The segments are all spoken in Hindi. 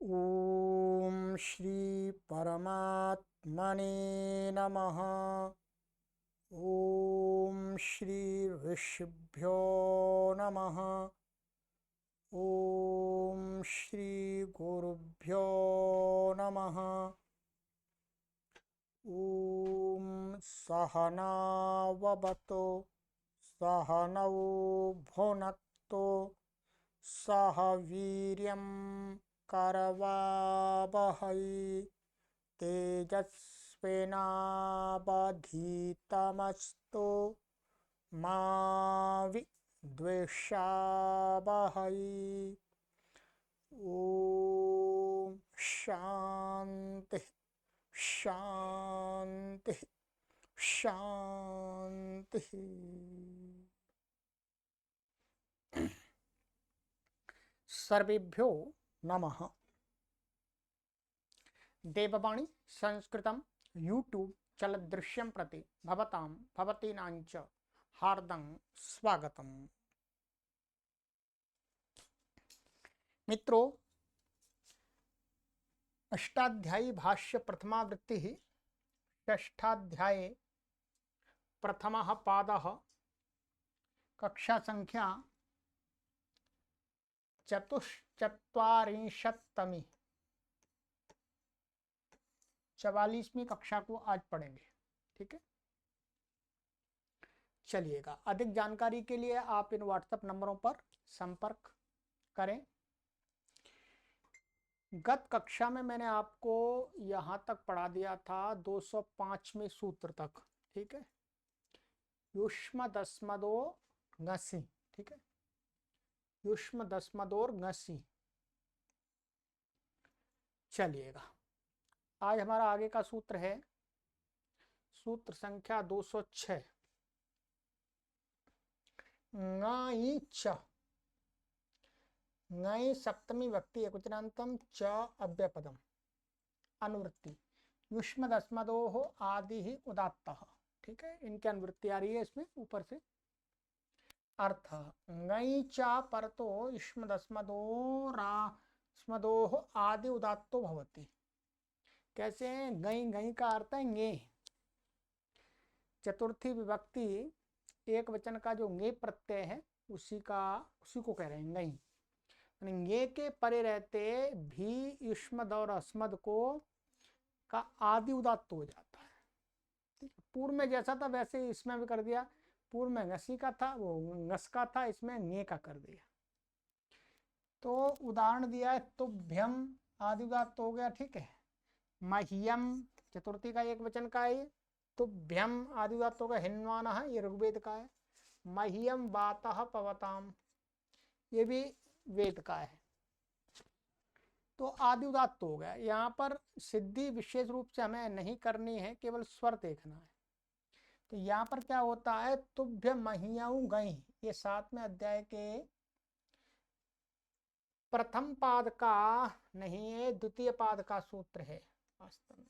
ओम श्री परमात्मने नमः। ओम श्री ऋषिभ्यो नमः। ओम श्री गुरुभ्यो नमः। ओम सहनाववतु सहनौ भुनक्तु सह वीर्यं करवावहै तेजस्विनावधीतमस्तु मा विद्विषावहै। ओम शांति शांति शांति। सर्वेभ्यो नमः। देववाणी संस्कृतं यूट्यूब चलदृश्यं प्रति भवतां भवतीनांच हार्दं स्वागतम्। मित्रों, अष्टाध्यायी भाष्य प्रथमावृत्ति षष्ठाध्याये प्रथमः पादः कक्षा संख्या 44वीं 44वीं कक्षा को आज पढ़ेंगे। ठीक है, चलिएगा। अधिक जानकारी के लिए आप इन व्हाट्सएप नंबरों पर संपर्क करें। गत कक्षा में मैंने आपको यहां तक पढ़ा दिया था 205वें सूत्र तक। ठीक है, युष्म दस्मदो ngसी। ठीक है, युष्म दस्मदोर ngसी। चलिएगा, आज हमारा आगे का सूत्र है सूत्र संख्या 206। ngई च, ngई सप्तमी व्यक्ति एकवचनांतम च अव्ययपदम अनुवृत्ति युष्म दस्मदोः आदि ही उदात्तः। ठीक है, इनकी अनुवृत्ति आ रही है इसमें ऊपर से। अर्थ ngई चा परतो युष्म दस्मदोः आदि उदात्तो भवति। कैसे हैं? गई गई का अर्थ है ङे। चतुर्थी विभक्ति एक वचन का जो ङे प्रत्यय है उसी को कह रहे हैं गई। ङे के परे रहते भी युष्मद और अस्मद को का आदि उदात्त हो जाता है। पूर्व में जैसा था वैसे इसमें भी कर दिया। पूर्व में ngसी का था, वो ngस का था, इसमें ङे का कर दिया। तो उदाहरण दिया है तुभ्यम आदि उदात्त हो गया। ठीक है, मह्यम चतुर्थी का एक वचन का है। तुभ्यम आदि उदात्त हो गया। हिन्वानः ये ऋग्वेद का है। मह्यम वातः पवताम ये भी वेद का है। तो आदि उदात्त हो गया। यहाँ पर सिद्धि विशेष रूप से हमें नहीं करनी है, केवल स्वर देखना है। तो यहाँ पर क्या होता है? तुभ्य महियाऊ गई, ये 7वें अध्याय के प्रथम पाद का नहीं है, द्वितीय पाद का सूत्र है। वास्तव में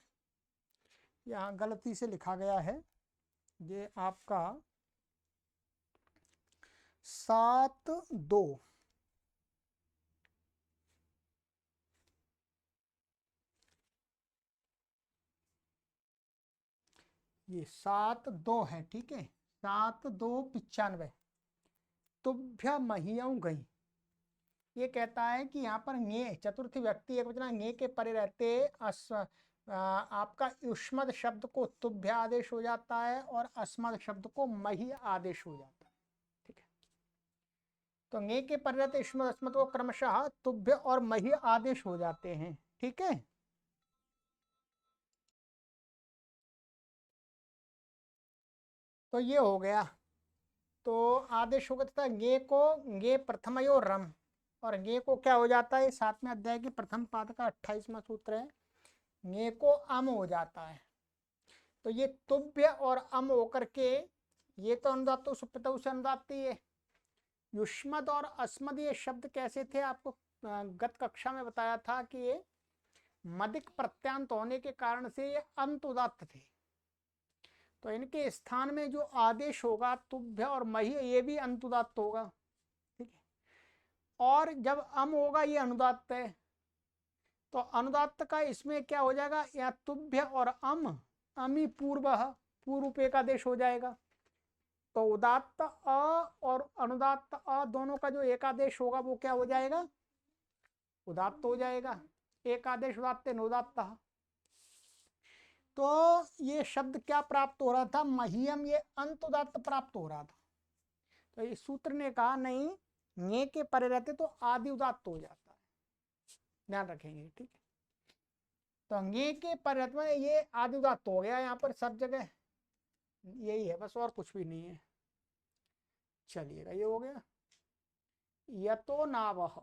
यहाँ गलती से लिखा गया है। ये आपका 7-2 ये 7-2 है। ठीक है, 7-2-95 तुभ्य महियाऊ गई। ये कहता है कि यहाँ पर ङे चतुर्थी व्यक्ति एक वचन ङे के परे रहते आपका युष्मद शब्द को तुभ्य आदेश हो जाता है और अस्मद शब्द को मही आदेश हो जाता है। ठीक है, तो ङे के परे रहते युष्मद अस्मद को क्रमशः तुभ्य और मही आदेश हो जाते हैं। ठीक है, तो ये हो गया। तो आदेश होगा तथा ङे को ङे प्रथमयो रम, और ङे को क्या हो जाता है? 7वें अध्याय के प्रथम पाद का 28वां सूत्र है। ङे को अम हो जाता है। तो ये तुभ्य और अम होकर के ये तो अनुदात्त सुप्तौ से अनुदात्त ही है। युष्मद और अस्मद ये शब्द कैसे थे? आपको गत कक्षा में बताया था कि ये मदिक प्रत्यांत होने के कारण से ये अंत उदात्त थे। तो इनके स्थान में जो आदेश होगा तुभ्य और मही, ये भी अंत उदात्त होगा। ठीक है, और जब अम होगा ये अनुदात्त है। तो अनुदात्त का इसमें क्या हो जाएगा, या तुभ्य और अमी पूर्व एकादेश हो जाएगा। तो उदात्त अ और अनुदात्त अ दोनों का जो एकादेश होगा वो क्या हो जाएगा, उदात्त हो जाएगा। एकादेश उदात्त अनुदात्त। तो ये शब्द क्या प्राप्त हो रहा था, मह्यम, ये अंत उदात्त प्राप्त हो रहा था। तो इस सूत्र ने कहा नहीं, ञे के परे रहते तो आदि उदात्त हो जाता है, ध्यान रखेंगे, ठीक है। तो ञे के परे रहते में ये आदि उदात्त हो गया यहाँ पर सब जगह, यही है बस, और कुछ भी नहीं है। चलिएगा, ये हो गया। यतो नावह,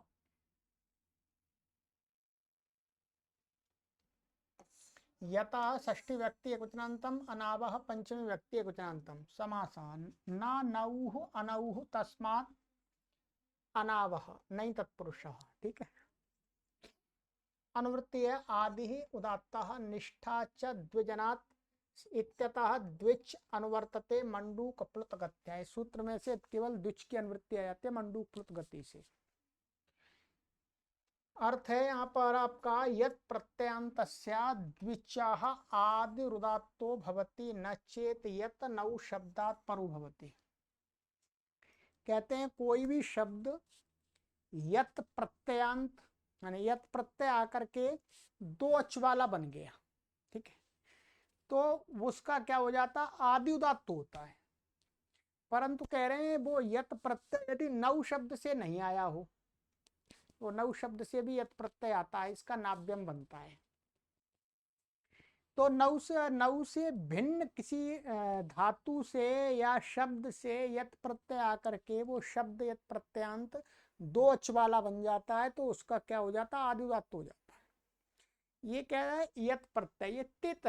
यतः षष्ठी व्यक्ति एकवचनान्तम, अनावह पंचमी व्यक्ति एकवचनान्तम। समासान न नौः अनौः तस्मात् अनावह नहीं तत्पुरुषः, ठीक है। अनुवृत्ति है आदि उदात्तः निष्ठा च द्विजनात् इत्यतः द्विच अनुवर्तते मंडूक प्लुत गत्या। इस सूत्र में से केवल द्विच की अनुवृत्ति आ जाती है मंडूक प्लुत गति से। अर्थ है यहाँ पर आपका यत् प्रत्ययांतस्या द्विचाः आदिरुदात्तो भवति न चेत यत् नौ शब्दात् परो भवति। कहते हैं कोई भी शब्द यत् प्रत्ययांत यानी यत् प्रत्यय आकर के दो अच वाला बन गया, ठीक है, तो उसका क्या हो जाता, आदि उदात्त होता है। परंतु कह रहे हैं वो यत् प्रत्यय यदि नौ शब्द से नहीं आया हो, तो नौ शब्द से भी यत् प्रत्यय आता है, इसका नाभ्यम बनता है। तो नौ से भिन्न किसी धातु से या शब्द से यत् प्रत्यय आकर के वो शब्द यत् प्रत्ययांत दो अच वाला बन जाता है, तो उसका क्या हो जाता है, आदि उदात्त हो जाता है। ये कह रहा है यत् प्रत्यय, ये तित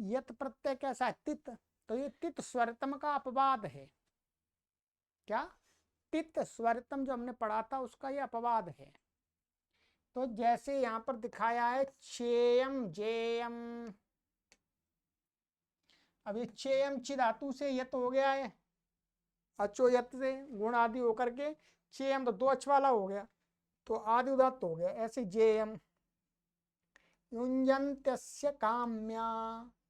यत् प्रत्यय कैसा है, तित, तो ये तित स्वरतम का अपवाद है। क्या, तित स्वरतम जो हमने पढ़ा था उसका ये अपवाद है। तो जैसे यहाँ पर दिखाया है चेयम जेयम, अब ये चेयम ची धातु से यत हो गया है, अचो यत से गुण आदि होकर के चेयम तो दो अच वाला हो गया, तो आदि उदात्त हो गया। ऐसे जेयम युंजन्त्यस्य काम्या,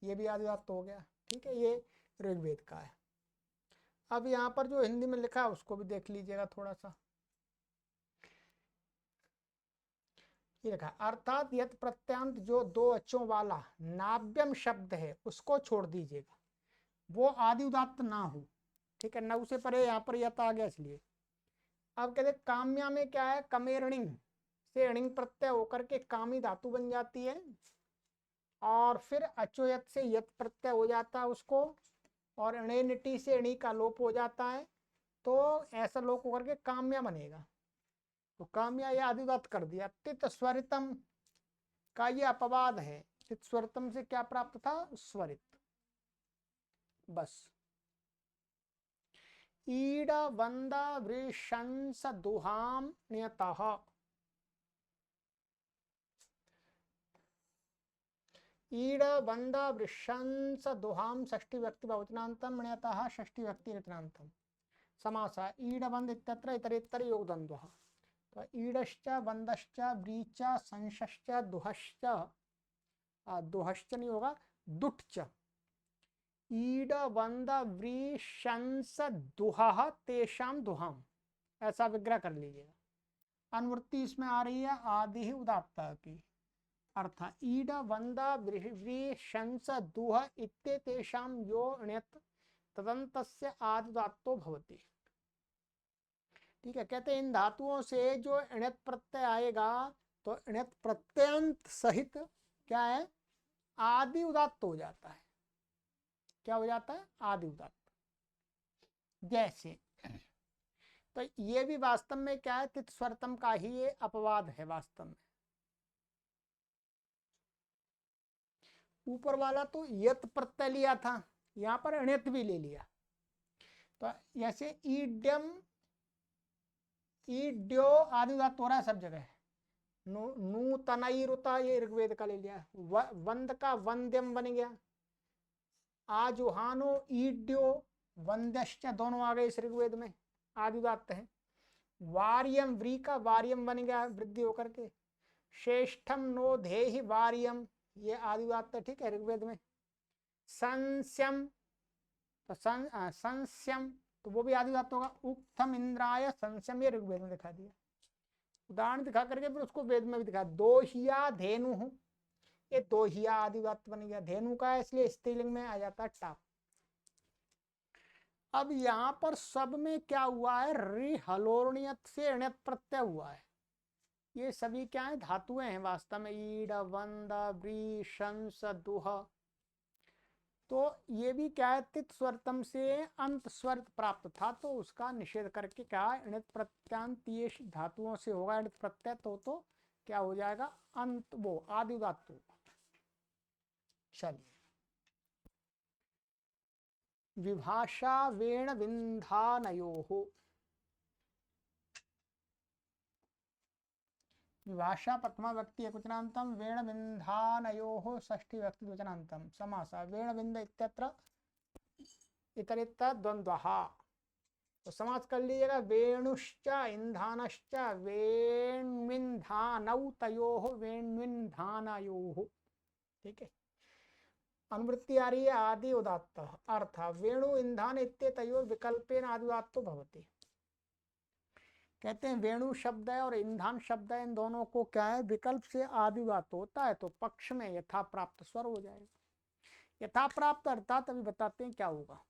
ये भी आदि उदात्त हो गया, ठीक है, ये ऋग्वेद का है। अब यहाँ पर जो हिंदी में लिखा है उसको भी देख लीजिएगा थोड़ा सा। ये लिखा अर्थात यत प्रत्यांत जो दो अक्षों वाला नाभ्यम शब्द है उसको छोड़ दीजिएगा, वो आदि उदात्त ना हो, ठीक है। नौ से परे यहाँ पर यत आ गया इसलिए। अब कहते काम्या में क्या है, कमेरणिंग से अणिंग प्रत्यय होकर के कामी धातु बन जाती है, और फिर अचोयत से यत प्रत्यय हो जाता है उसको, और अणेनिटी से अणि का लोप हो जाता है, तो ऐसा लोप होकर के काम्या बनेगा। तो काम्या ये आदि उदात्त कर दिया। तित स्वरितम का ये अपवाद है, तित स्वरितम से क्या प्राप्त था, स्वरित, बस। ईड वंद वृशंस दुहाम नियतः, ईड वंद वृशंस दुहाम षष्ठी व्यक्ति बहुवचनान्तम नियतः षष्ठी व्यक्ति रचनान्तम। समासा ईड वंद इत्यत्र इतरेतर योगद्वन्द्वः। तो ईडश्च वंदश्च व्रीच संशश्च दुहश्च, दुहश्च नहीं होगा, दुट्च, ईड वंद व्रीशंस दुहा तेषाम दुहाम, ऐसा विग्रह कर लीजिएगा। अनुवृत्ति इसमें आ रही है आदि ही उदात्त की, अर्थात ईड वंद व्रीशंस दुह इत्येतेषां यो ण्यत् तदन्तस्य आदि उदात्तो भवति, ठीक है। कहते हैं इन धातुओं से जो ण्यत् प्रत्यय आएगा तो ण्यत् प्रत्ययांत सहित क्या है, आदि उदात्त हो जाता है। क्या हो जाता है, आदि उदात्त। जैसे तो ये भी वास्तव में क्या है, तित स्वरतम का ही ये अपवाद है वास्तव में। ऊपर वाला तो यत प्रत्यय लिया था, यहाँ पर अण्यत भी ले लिया। तो जैसे ईड्यम, ईड्यो आदि उदात्त हो रहा है सब जगह। नूतनईरुता ये ऋग्वेद का ले लिया। वंद का वंद्यम बन गया। आजुहानो ईड्यो वंद्यश्च दोनों आ गए इस ऋग्वेद में, आदि उदात्त है। वार्यम व्री का वार्यम बन गया वृद्धि होकर के। श्रेष्ठम नो धेहि वार्यम, ये आदि उदात्त है, ठीक है, ऋग्वेद में। संस्यम, तो संस्यम, तो वो भी आदि उदात्त होगा। उक्थम इंद्राय संस्यम, ये ऋग्वेद में दिखा दिया, उदाहरण दिखा करके फिर उसको वेद में भी दिखा। दोहिया धेनु, ये दोहिया आदि उदात्त बन गया, धेनु का है इसलिए स्त्रीलिंग में आ जाता है टाप। अब यहाँ पर सब में क्या हुआ है, रि हलोर्णियत से णित प्रत्यय हुआ है। ये सभी क्या है, धातुएं हैं वास्तव में, ईड वंद व्री शंस दुह। तो ये भी क्या है, तित स्वरतम से अंत स्वर प्राप्त था, तो उसका निषेध करके क्या है, णित प्रत्यांत ये धातुओं से होगा णित प्रत्यय, तो क्या हो जाएगा, अंत वो आदि धातु। चलिए, विभाषा वेण विंधानयोः, विभाषा प्रथमा व्यक्ति एकवचनान्तं, वेण विंधानयोः षष्ठी व्यक्ति द्विवचनान्तं। समासः वेण विंद इत्यत्र इतरित्र द्वन्द्वः, तो समास कर लीजिएगा, वेणुश्च इंधानश्च वेण्विंधानौ तयोः वेण्विंधानयोः, ठीक है। अनुवृत्ति आ रही है आदि उदात्त, अर्थ वेणु इंधान इत्येतयोः विकल्पेन आदि उदात्तो भवति। कहते हैं वेणु शब्द है और ईंधन शब्द है, इन दोनों को क्या है, विकल्प से आदि उदात्त होता है, तो पक्ष में यथा प्राप्त स्वर हो जाएगा। यथा प्राप्त अर्थात अभी बताते हैं क्या होगा।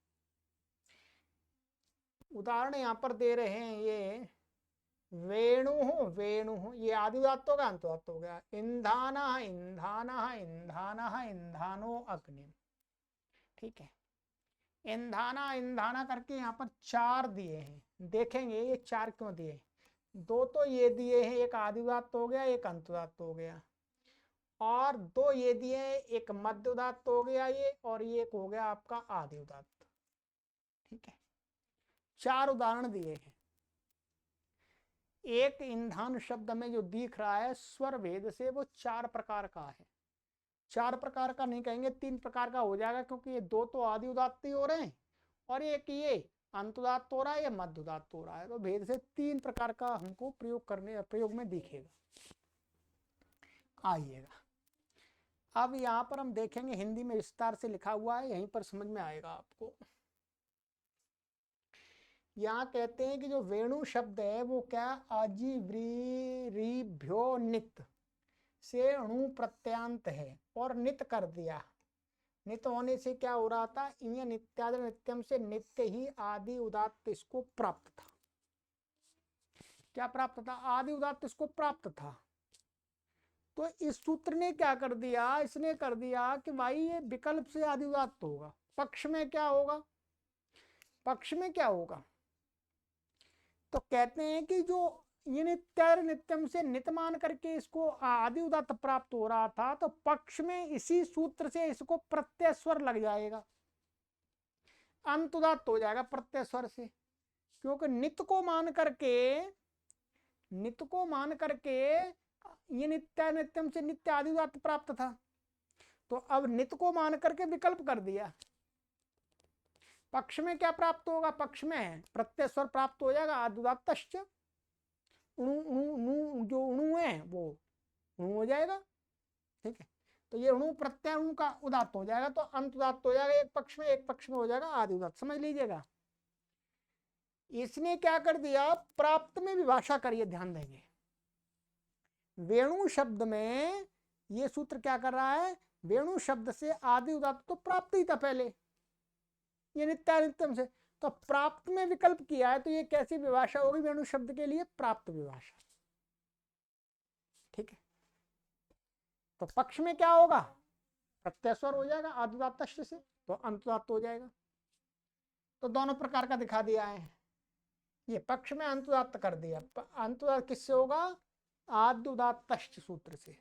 उदाहरण यहाँ पर दे रहे हैं, ये वेणु वेणु, ये आदि उदात्त होगा, अंत उदात्त हो गया। इंधान इंधान इंधान इंधानो अग्नि, ठीक है। इंधाना इंधाना करके यहाँ पर चार दिए हैं, देखेंगे ये चार क्यों दिए। दो तो ये दिए हैं, एक आदि उदात्त हो गया, एक अंत उदात्त हो गया, और दो ये दिए हैं, एक मध्य उदात्त हो गया ये, और ये एक हो गया आपका आदि उदात्त, ठीक है। चार उदाहरण दिए हैं। एक ईंधन शब्द में जो दिख रहा है स्वर भेद से, वो चार प्रकार का है। चार प्रकार का नहीं कहेंगे, तीन प्रकार का हो जाएगा, क्योंकि ये दो तो आदि उदात्त ही हो रहे हैं, और एक ये अंत उदात्त हो रहा है, या मध्य उदात्त हो रहा है, तो भेद से तीन प्रकार का हमको प्रयोग में दिखेगा। आइएगा, अब यहाँ पर हम देखेंगे, हिंदी में विस्तार से लिखा हुआ है, यहीं पर समझ में आएगा आपको। यहाँ कहते हैं कि जो वेणु शब्द है वो क्या, आजीव्रीभ्यो नित से अणु प्रत्यांत है, और नित कर दिया। नित होने से क्या हो रहा था, इय नित्यादि नित्यम से नित्य ही आदि उदात्त इसको प्राप्त था। क्या प्राप्त था, आदि उदात्त इसको प्राप्त था। तो इस सूत्र ने क्या कर दिया, इसने कर दिया कि भाई ये विकल्प से आदि उदात्त होगा। पक्ष में क्या होगा, पक्ष में क्या होगा, तो कहते हैं कि जो ये नित्यादि नित्यम से नित मान करके इसको आदि उदात्त प्राप्त हो रहा था, तो पक्ष में इसी सूत्र से इसको प्रत्यय स्वर लग जाएगा, अंत उदात्त हो जाएगा प्रत्यय स्वर से, क्योंकि नित को मान करके ये नित्य नित्यम से नित्य आदि उदात्त प्राप्त था, तो अब नित को मान करके विकल्प कर दिया। पक्ष में क्या प्राप्त होगा, पक्ष में प्रत्यय स्वर प्राप्त हो जाएगा, आदि उदात्तश्च, जो अणु है वो अणु हो जाएगा, ठीक है। तो ये अणु प्रत्यय अणु का उदात्त हो जाएगा, तो अंत उदात्त हो जाएगा, एक पक्ष में हो जाएगा आदि उदात्त, समझ लीजिएगा। इसने क्या कर दिया, प्राप्त में विभाषा करिए, ध्यान देंगे। वेणु शब्द में ये सूत्र क्या कर रहा है, वेणु शब्द से आदि उदात्त तो प्राप्त ही था पहले, ये नित्यानित्यम से, तो प्राप्त में विकल्प किया है, तो ये कैसी विभाषा होगी वेणु शब्द के लिए, प्राप्त विभाषा, ठीक है। तो पक्ष में क्या होगा, प्रत्यय स्वर हो जाएगा आदि उदात्त से, तो अंत उदात्त हो जाएगा। तो दोनों प्रकार का दिखा दिया है, ये पक्ष में अंत उदात्त कर दिया। अंत उदात्त किससे होगा, आदि उदात्त सूत्र से।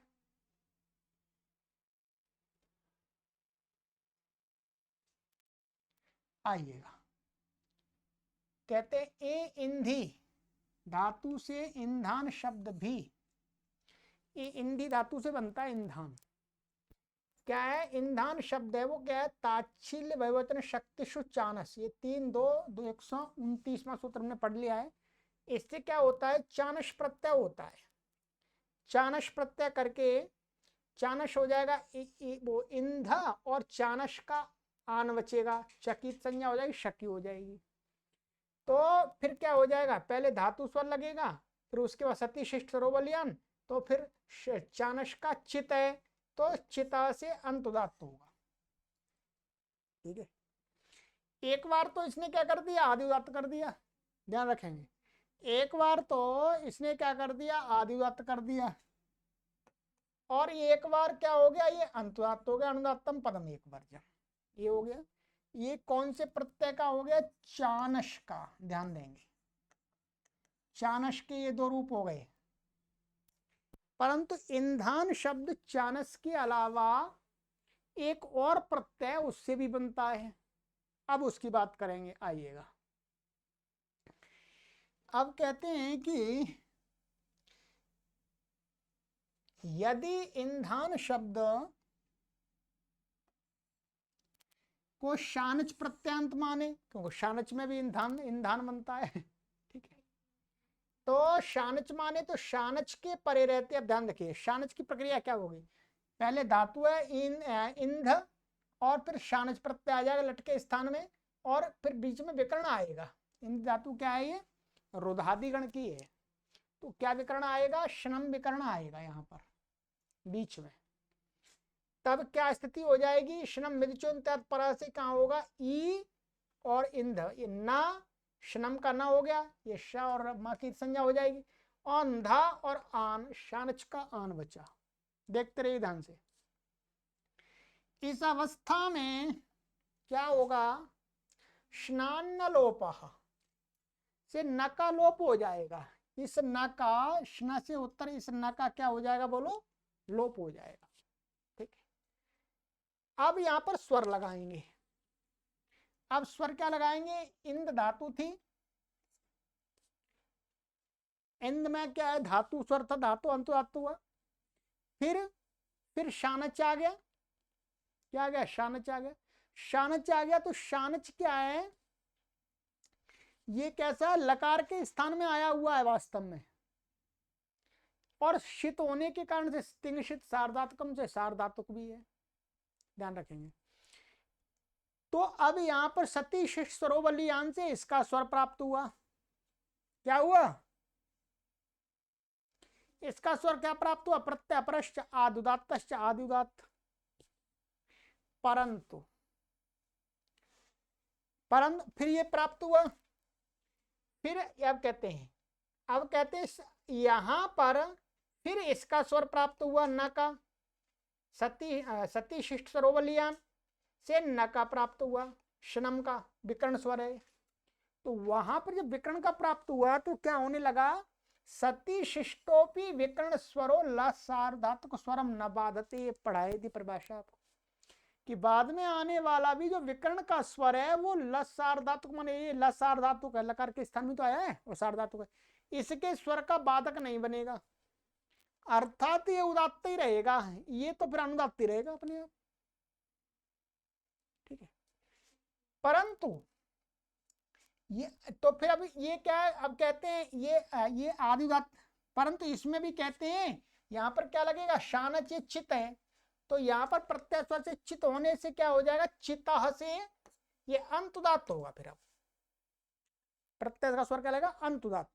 आइएगा, कहते ए इंधी धातु से ईंधन शब्द भी, ये इंधी धातु से बनता है ईंधन। क्या है, ईंधन शब्द है वो क्या है, ताच्छिल्य बहुवचन शक्तिषु चानस, ये 3-2-129वां सूत्र हमने पढ़ लिया है। इससे क्या होता है, चानस प्रत्यय होता है। चानस प्रत्यय करके चानस हो जाएगा वो इंध और चानस का आन बचेगा, चकित संज्ञा हो जाएगी, शकी हो जाएगी। तो फिर क्या हो जाएगा, पहले धातु स्वर लगेगा, फिर उसके बाद सती शिष्ट सरोवलियान, तो फिर चानस का चित है, तो चिता से अंत उदात्त होगा। ठीक है, एक बार तो इसने क्या कर दिया, आदि उदात्त कर दिया, ध्यान रखेंगे। एक बार तो इसने क्या कर दिया, आदि उदात्त कर दिया, और एक बार क्या हो गया, ये अंतुदात्त हो गया, अनुदात्तम पदम एक बार जब ये हो गया। ये कौन से प्रत्यय का हो गया, चानस का, ध्यान देंगे, चानस के ये दो रूप हो गए। परंतु ईंधन शब्द चानस के अलावा एक और प्रत्यय उससे भी बनता है, अब उसकी बात करेंगे, आइएगा। अब कहते हैं कि यदि ईंधन शब्द को शानच प्रत्यांत माने, क्योंकि शानच में भी ईंधन ईंधन बनता है, ठीक है, तो शानच माने तो शानच के परे रहते। अब ध्यान रखिए, शानच की प्रक्रिया क्या होगी, पहले धातु है इंध, और फिर शानच प्रत्यय आ जाएगा लट के स्थान में, और फिर बीच में विकर्ण आएगा। इंध धातु क्या है, ये रुधादिगण की है, तो क्या विकर्ण आएगा, शनम विकर्ण आएगा यहाँ पर बीच में। तब क्या स्थिति हो जाएगी, शनम मिदचोन तत्परा से कहाँ होगा, ई और इंध, ये ना शनम का ना हो गया, ये श और मा की संज्ञा हो जाएगी, और अंधा और आन, शानच का आन बचा। देखते रहिए ध्यान से। इस अवस्था में क्या होगा, स्नान लोप से न का लोप हो जाएगा, इस न का स्न से उत्तर इस न का क्या हो जाएगा, बोलो, लोप हो जाएगा। ठीक है, अब यहां पर स्वर लगाएंगे। अब स्वर क्या लगाएंगे, इंद धातु थी, इंद में क्या है, धातु स्वर था, धातु अंतु धातु हुआ, फिर शानच आ गया, क्या आ गया, शानच आ गया। शानच आ गया तो शानच क्या है, ये कैसा लकार के स्थान में आया हुआ है वास्तव में, और शित होने के कारण से स्तिंगशित सार्वधातुकम से सार्वधातुक भी है, ध्यान रखेंगे। तो अब यहां पर सती शिष्ट सरोवलियान से इसका स्वर प्राप्त हुआ, क्या हुआ, इसका स्वर क्या प्राप्त हुआ, प्रत्यय परश्च आदुदात्तश्च आदिउदात्त। परंतु फिर ये प्राप्त हुआ, फिर अब कहते हैं, अब कहते हैं यहां पर फिर इसका स्वर प्राप्त हुआ न का, सती शिष्ट सरोवलियान से न का प्राप्त हुआ, शनम का विकर्ण स्वर है। तो वहां पर जब विकर्ण का प्राप्त हुआ तो क्या होने लगा, सती शिष्टोपि विकर्ण स्वरो लसार्धातुक स्वरम न बाधते, पढ़ाई थी परिभाषा को, कि बाद में आने वाला भी जो विकर्ण का स्वर है वो लसार्धातुक, माने ये लसार्धातुक है, लकार के स्थान में तो आया है, और सार्धातुक है, इसके स्वर का बाधक नहीं बनेगा, अर्थात ये उदात्त ही रहेगा, ये तो फिर अनुदात्त ही रहेगा अपने आप। ठीक है, परंतु ये तो फिर अब ये क्या है, अब कहते हैं ये आदि उदात्त, परंतु इसमें भी कहते हैं यहां पर क्या लगेगा, शानच चित है, तो यहाँ पर प्रत्यय स्वर से चित होने से क्या हो जाएगा, चिता से ये अंतुदात्त होगा, फिर अब प्रत्यय का स्वर क्या लगेगा, अंतुदात्त।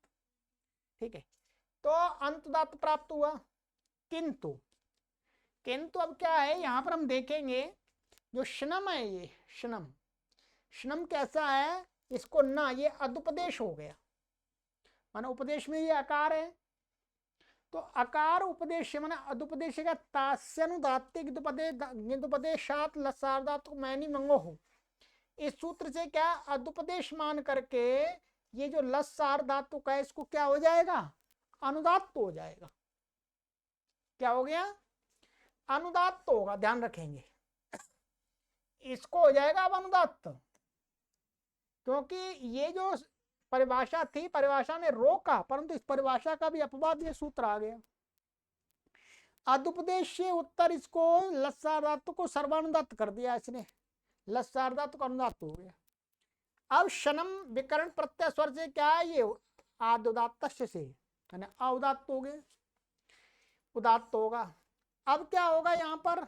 ठीक है, तो अंतुदात्त प्राप्त हुआ, किंतु अब क्या है, यहां पर हम देखेंगे जो शनम है, ये शनम कैसा है, इसको ना ये अदुपदेश हो गया, माना उपदेश में ये आकार है, तो अकार उपदेश माना अदुपदेश का तास्यनुदात्तिक लसार्धातुक मैनी मंगो हो, इस सूत्र से क्या अदुपदेश मान करके ये जो लसार्धातुक है इसको क्या हो जाएगा, अनुदात्त हो जाएगा। क्या हो गया, अनुदात्त होगा, ध्यान रखेंगे, इसको हो जाएगा अब अनुदात्त, क्योंकि ये जो परिभाषा थी, परिभाषा ने रोका, परंतु इस परिभाषा का भी अपवाद ये सूत्र आ गया, अदुपदेश से उत्तर इसको लसार्धातु को सर्वानुदात्त कर दिया इसने, लसार्धातु को अनुदात्त हो गया। अब शनम विकर्ण प्रत्यय स्वर से क्या है, ये आदुदात्त से अउदात्त हो गए। उदात्त होगा। अब क्या होगा यहाँ पर,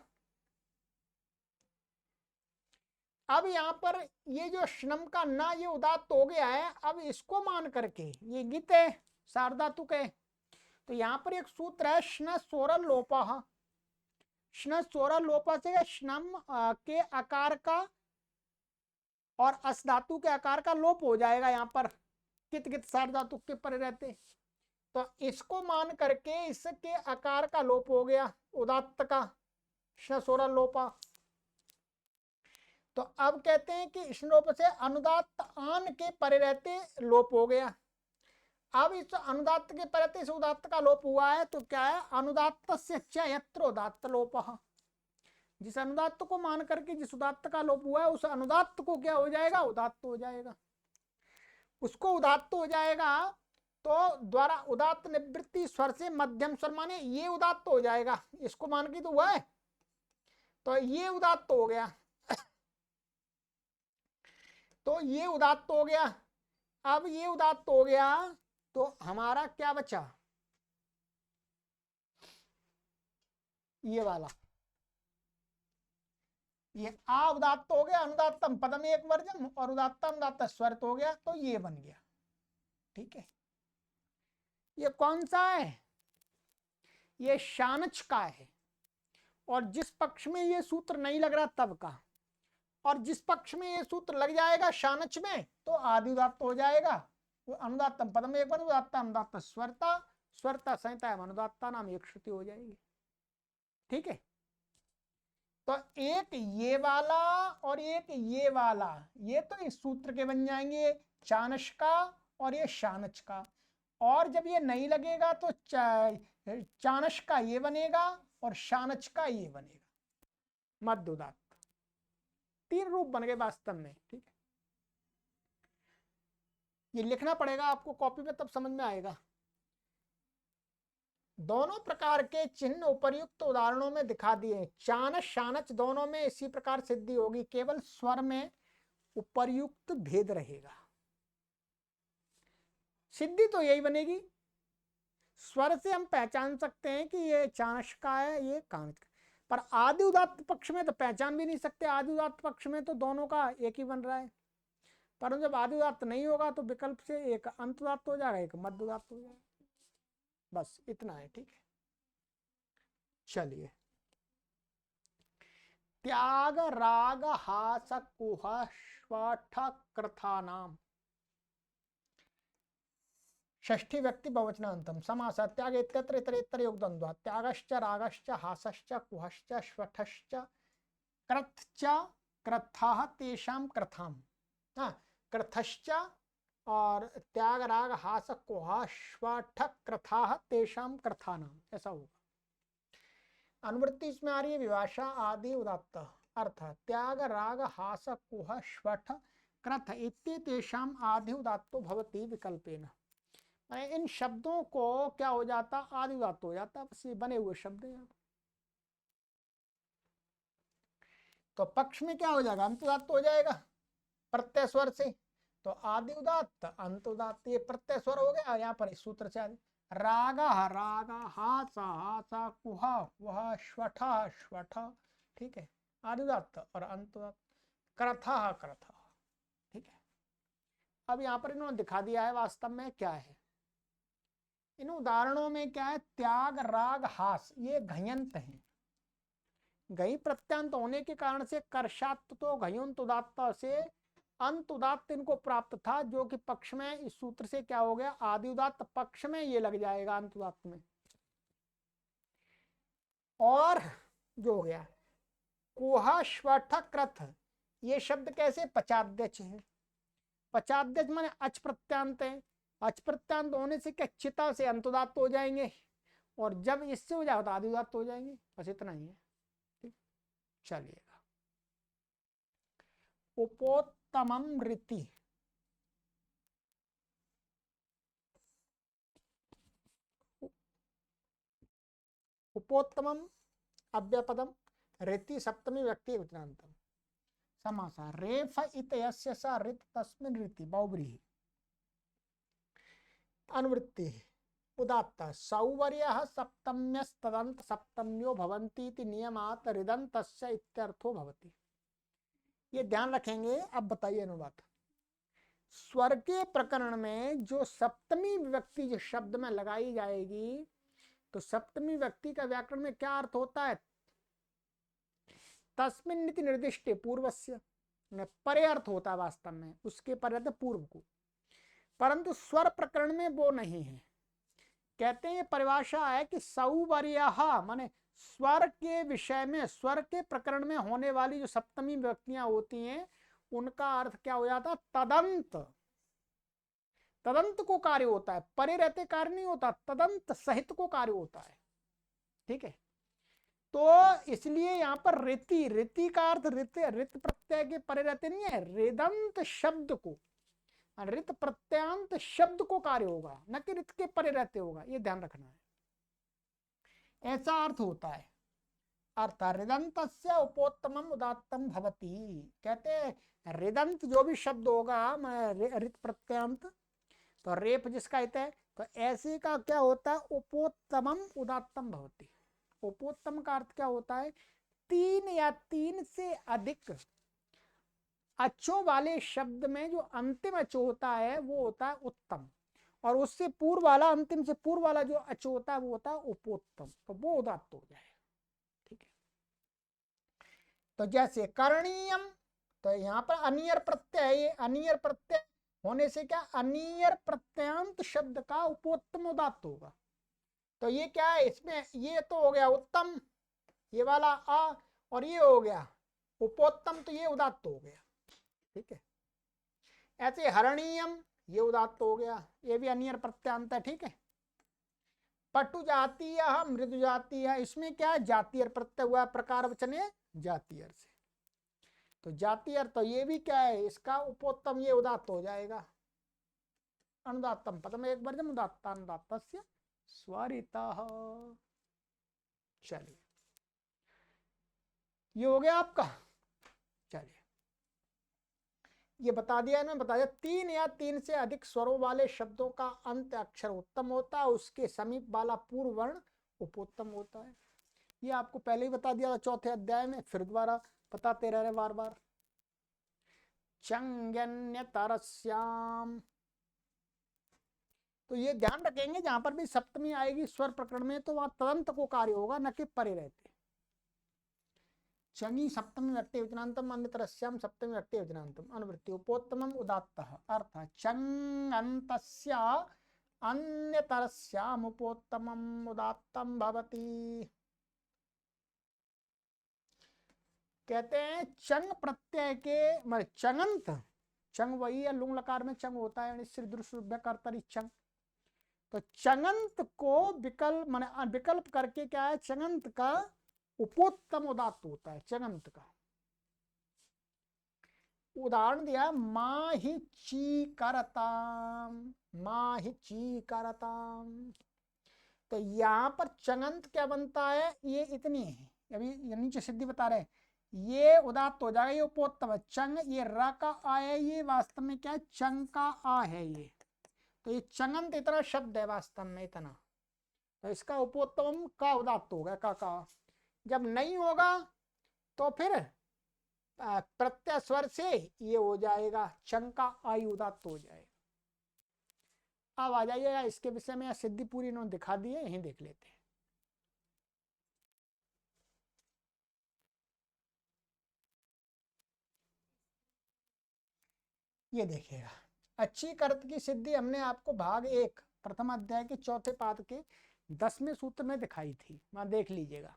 अब यहाँ पर ये जो श्नम का ना ये उदात्त हो गया है, अब इसको मान करके ये गीत है सार्वधातुक है, तो यहाँ पर एक सूत्र है श्न स्वरल लोपः। श्न स्वरल लोपः से श्नम के आकार का और अस धातु के आकार का लोप हो जाएगा यहाँ पर, कित कित सार्वधातुक के परे रहते, तो इसको मान करके इसके आकार का लोप हो गया उदात्त का, श्न स्वरल लोपः। तो अब कहते हैं कि इस लोप से अनुदात्त आन के परे रहते लोप हो गया। अब इस अनुदात्त के परे रहते इस उदात्त का लोप हुआ है, तो क्या है, अनुदात्त से च यत्र उदात्त लोपः। जिस अनुदात्त को मान करके जिस उदात्त का लोप हुआ है उस अनुदात्त को क्या हो जाएगा, उदात्त हो जाएगा, उसको उदात्त हो जाएगा। तो द्वारा उदात्त निवृत्ति स्वर से मध्यम स्वर माने ये उदात्त हो जाएगा, इसको मान के तो हुआ है, तो ये उदात्त हो गया, तो ये उदात्त हो गया। अब ये उदात्त हो गया तो हमारा क्या बचा, ये वाला, ये आ उदात्त हो गया, अनुदात्तम पदम एक वर्जम और उदात्तम उदात्त स्वरित हो गया, तो ये बन गया। ठीक है, ये कौन सा है, ये शानच का है, और जिस पक्ष में ये सूत्र नहीं लग रहा तब का, और जिस पक्ष में ये सूत्र लग जाएगा शानच में तो आदि उदात्त हो जाएगा। तो अनुदात्तम पदम एक उदात्त अनुदात्त स्वरता स्वरता संहिता अनुदात्ता नाम एक श्रुति हो जाएगी। ठीक है, तो एक ये वाला और एक ये वाला, ये तो इस सूत्र के बन जाएंगे, चानच का और ये शानच का, और जब ये नहीं लगेगा तो चानच का ये बनेगा और शानच का ये बनेगा, मध्य उदात्त। तीन रूप बन गए वास्तव में। ठीक है, ये लिखना पड़ेगा आपको कॉपी में, तब समझ में आएगा। दोनों प्रकार के चिन्ह उपर्युक्त उदाहरणों में दिखा दिए, चानच शानच दोनों में इसी प्रकार सिद्धि होगी, केवल स्वर में उपर्युक्त भेद रहेगा, सिद्धि तो यही बनेगी। स्वर से हम पहचान सकते हैं कि ये चानच का है, ये कानच का, पर आदि उदात्त पक्ष में तो पहचान भी नहीं सकते, आदि उदात्त पक्ष में तो दोनों का एक ही बन रहा है, पर जब आदि उदात्त नहीं होगा तो विकल्प से एक अंत उदात्त हो जाएगा, एक मध्य उदात्त हो जाएगा, बस इतना है। ठीक है, चलिए, त्याग राग हास कुह स्वठ कृथा नाम षष्ठी व्यक्ति बहुवचनांतम समास त्याग इत्यत्र इतरेतर योगद्वंद्व त्यागश्च रागश्च हासश्च कुहश्च स्वठश्च कृथश्च कृथाः तेषां कृथाम, कृथश्च और त्याग राग हास कुह स्वठ कृथाः तेषां कृथानाम, ऐसा होगा। अनुवृत्ति इसमें आ रही है विभाषा आदि उदात्त अर्थ, त्याग राग हास कुह स्वठ कृथ इत्येतेषां आदि उदात्तो भवति विकल्पेन। इन शब्दों को क्या हो जाता, आदि उदात्त हो जाता, बस ये बने हुए शब्द हैं। तो पक्ष में क्या हो जाएगा, अंत उदात्त हो जाएगा प्रत्यय स्वर से, तो आदि उदात्त अंत उदात्त, ये प्रत्यय स्वर हो गया। यहाँ पर इस सूत्र से रागा रागा हासा हासा कुहा कुहा स्वठा स्वठा, ठीक है, आदि उदात्त और अंत उदात्त, कृथा कृथा। ठीक है, अब यहाँ पर इन्होंने दिखा दिया है वास्तव में क्या है, इन उदाहरणों में क्या है, त्याग राग हास ये घयंत है, घई प्रत्यांत होने के कारण से कर्षात तो घयोंत उदात्त से अंत उदात्त इनको प्राप्त था, जो कि पक्ष में इस सूत्र से क्या हो गया, आदि उदात्त पक्ष में ये लग जाएगा अंत उदात्त में। और जो हो गया कुहा स्वठ कृथ, ये शब्द कैसे पचाद्यच है, पचाद्यच माने अच प्रत्यांत है, अच प्रत्यांत होने से क्या चिता से अंत उदात्त हो जाएंगे, और जब इससे हो जाएगा तो आदि उदात्त हो जाएंगे, बस इतना ही है। ठीक, चलिएगा, उपोत्तमम रीति, उपोत्तमम अव्यपदम रीति सप्तमी व्यक्ति वचनांतम समासा रेफ इत यस्य स ऋत तस्मिन् रीति बहुब्रीहि। अनुवृत्ति उदात्त सौवर्यः सप्तम्यस्तदन्त सप्तम्यो भवन्ति इति नियमात् ऋदन्तस्य इत्यर्थो भवति। ये ध्यान रखेंगे। अब बताइए अनुवाद। स्वर के प्रकरण में जो सप्तमी विभक्ति जिस शब्द में लगाई जाएगी, तो सप्तमी विभक्ति का व्याकरण में क्या अर्थ होता है? तस्मिन् इति निर्दिष्टे पूर्वस्य, परे अर्थ होता है वास्तव में, उसके परे अर्थ पूर्व को, परंतु स्वर प्रकरण में वो नहीं है। कहते हैं ये परिभाषा है कि सौवर्यः माने स्वर के विषय में, स्वर के प्रकरण में होने वाली जो सप्तमी विभक्तियां होती हैं उनका अर्थ क्या हो जाता है? तदंत। तदंत को कार्य होता है, परे रहते कार्य नहीं होता, तदंत सहित को कार्य होता है। ठीक है, तो इसलिए यहाँ पर ऋति, ऋति का अर्थ ऋत प्रत्यय के परे रहते नहीं है, ऋदंत शब्द को, ऋत प्रत्यांत शब्द को कार्य होगा, न कि ऋत के परे रहते होगा। ये ध्यान रखना है, ऐसा अर्थ होता है। अर्थ ऋदंतस्य उपोत्तमम उदात्तम भवति। कहते हैं ऋदंत जो भी शब्द होगा ऋत प्रत्यांत, तो रेप जिसका हित है, तो ऐसे का क्या होता है? उपोत्तमम उदात्तम भवति। उपोत्तम का अर्थ क्या होता है? तीन या तीन से अधिक अचों वाले शब्द में जो अंतिम अचो होता है वो होता है उत्तम, और उससे पूर्व वाला, अंतिम से पूर्व वाला जो अचो होता है वो होता है उपोत्तम, तो वो उदात्त हो जाएगा। ठीक है, तो जैसे करणीयम, तो यहाँ पर अनियर प्रत्यय, ये अनियर प्रत्यय होने से क्या, अनियर प्रत्यांत शब्द का उपोत्तम उदात्त होगा। तो ये क्या है इसमें, ये तो हो गया उत्तम, ये वाला आ, और ये हो गया उपोत्तम, तो ये उदात्त हो गया। ठीक है, ऐसे हरणीयम, ये उदात्त हो गया, ये भी अनियर प्रत्यांत है। ठीक है, पटु जातीय, मृदु जातीय, इसमें क्या है? जातीय प्रत्यय हुआ, प्रकार वचने जातीय से, तो जातीय, तो ये भी क्या है इसका उपोत्तम, ये उदात्त हो जाएगा। अनुदात्तम पदम एक वर्जम उदात्तानुदात्तस्य स्वरितः। चलिए, ये हो गया आपका। चलिए, ये बता दिया ना, बता दिया तीन या तीन से अधिक स्वरों वाले शब्दों का अंत अक्षर उत्तम होता है, उसके समीप वाला पूर्व वर्ण उपोत्तम होता है। ये आपको पहले ही बता दिया था चौथे अध्याय में, फिर दोबारा बताते रह रहे बार बार। चंगन्यतरस्याम, तो ये ध्यान रखेंगे जहां पर भी सप्तमी आएगी स्वर प्रकरण में, तो वहां तदंत को कार्य होगा, न कि परे रहते। चंगी सप्तमी व्यक्ति वचनांतम, अन्यतरस्याम सप्तमी व्यक्ति वचनांतम, अनुवृत्ति उपोत्तमम उदात्तः, अर्थात चंगन्तस्य अन्यतरस्याम उपोत्तमम उदात्तम भवति। कहते हैं चंग प्रत्यय के चंगंत, चंग वही है, लुंग लकार में चंग होता है, चंग, तो चंगंत को विकल्प माने विकल्प करके क्या है, चंगंत का उपोत्तम उदात्त होता है। चंगंत का उदाहरण दिया, माँ ही चीकरताम, माँ ही चीकरताम, तो यहाँ पर चंगंत क्या बनता है, ये इतनी है, अभी ये नीचे सिद्धि बता रहे, ये उदात्त हो जाएगा, ये उपोत्तम है। चंग, ये र का आ है, ये वास्तव में क्या है, चंग का आ है ये, तो ये चंगंत इतना शब्द है वास्तव में इतना, तो इसका उपोत्तम का उदात्त होगा, का। जब नहीं होगा तो फिर प्रत्यय स्वर से ये हो जाएगा, चंग का आयु उदात्त हो जाएगा। अब आ जाइएगा इसके विषय में, सिद्धि पूरी इन्होंने दिखा दी है, यहीं देख लेते हैं। ये देखिएगा, अच्छी कर्त की सिद्धि हमने आपको भाग 1 प्रथम अध्याय के चौथे पाद के 10वें सूत्र में दिखाई थी, वहां देख लीजिएगा।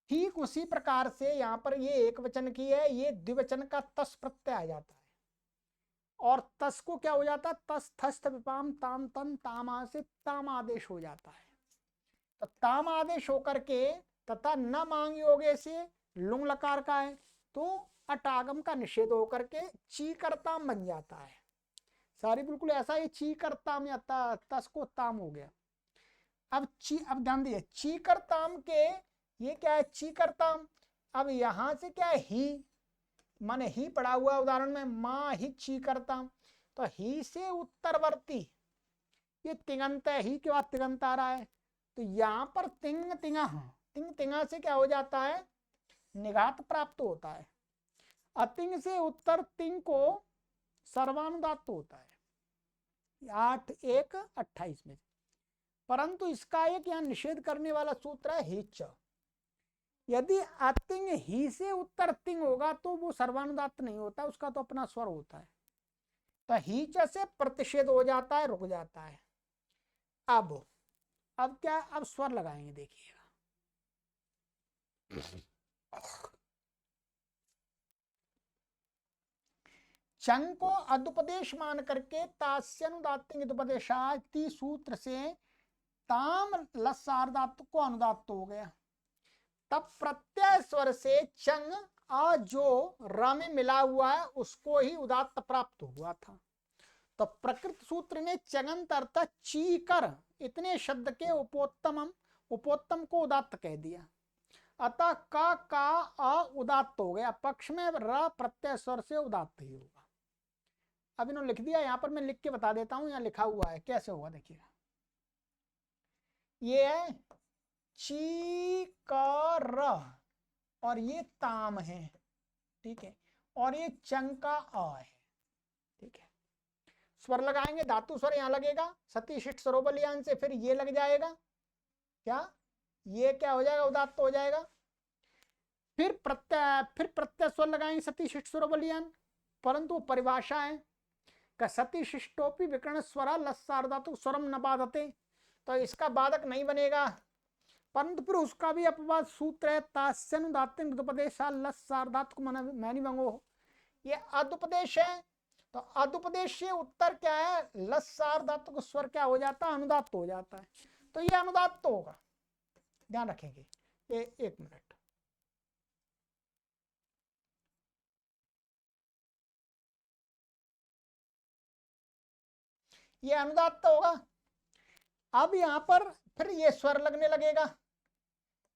ठीक उसी प्रकार से यहाँ पर ये एक वचन की है, ये द्विवचन का तस प्रत्यय आ जाता है, और तस को क्या हो जाता है, तस थस्त विपाम ताम तन तामा से ताम आदेश हो जाता है, तो ताम आदेश होकर के तथा न मांग योगे से लुंग लकार का है, तो अटागम का निषेध होकर के चीकरताम बन जाता है। सारी बिल्कुल ऐसा ही, चीकरताम या तस को ताम हो गया। अब ध्यान दीजिए, चीकरताम के ये क्या है, चीकरताम, अब यहां से क्या है, ही माने ही पड़ा हुआ उदाहरण में, माँ ही चीकरताम, तो ही से उत्तरवर्ती ये तिङंत ही के बाद तिङंत आ रहा है, तो यहाँ पर तिंग तिंगा, तिंग तिंगा से क्या हो जाता है, निघात प्राप्त होता है। अतिंग से उत्तर तिंग को सर्वानुदात्त होता है। 8(1)28 में। परंतु इसका एक यहाँ निषेध करने वाला सूत्र है हिच। यदि अतिंग ही से उत्तर तिंग होगा तो वो सर्वानुदात्त नहीं होता, उसका तो अपना स्वर होता है। तो हिच से प्रतिषेध हो जाता है, रुक जाता है। अब क्या, अब स्वर लगाएंगे, देखिएगा। चंग को अदुपदेश मान करके तास्यनुदात्तिंग सूत्र से ताम लसार्दात्त को अनुदात्त हो गया। तब प्रत्यय स्वर से चंग आ जो र में मिला हुआ है उसको ही उदात्त प्राप्त हुआ था। तो प्रकृत सूत्र ने चगंत अर्थात चीकर इतने शब्द के उपोत्तम को उदात्त कह दिया। अतः का अ उदात्त हो गया, पक्ष में र प्रत्यय स्वर से उदात्त ही होगा। अब इन्होंने लिख दिया, यहाँ पर मैं लिख के बता देता हूं, यहाँ लिखा हुआ है कैसे होगा, देखिएगा। ये है चीकर और ये ताम है, ठीक है, और ये चंका अ है, ठीक है। स्वर लगाएंगे, धातु स्वर यहाँ लगेगा सती शिष्ट सरोबलियान से, फिर ये लग जाएगा, क्या ये क्या हो जाएगा, उदात्त हो जाएगा। फिर प्रत्यय स्वर लगाएंगे सती शिष्ट सरोबलियान, परंतु परिभाषा है का सती शिष्टोपि विकर्ण स्वरा लस्सार्धातु स्वरम न बाधते, तो इसका बाधक नहीं बनेगा। परंतु फिर उसका भी अपवाद सूत्र है तास्यनुदात्तिंग दुपदेशा लस्सार्धातु मैनी मंगो, ये अदुपदेश है। तो अदुपदेश से उत्तर क्या है, लस्सार्धातु स्वर क्या हो जाता है, अनुदात्त हो जाता है। तो ये अनुदात्त होगा, ध्यान रखेंगे। ये 1 मिनट, ये अनुदात्त होगा। अब यहां पर फिर ये स्वर लगने लगेगा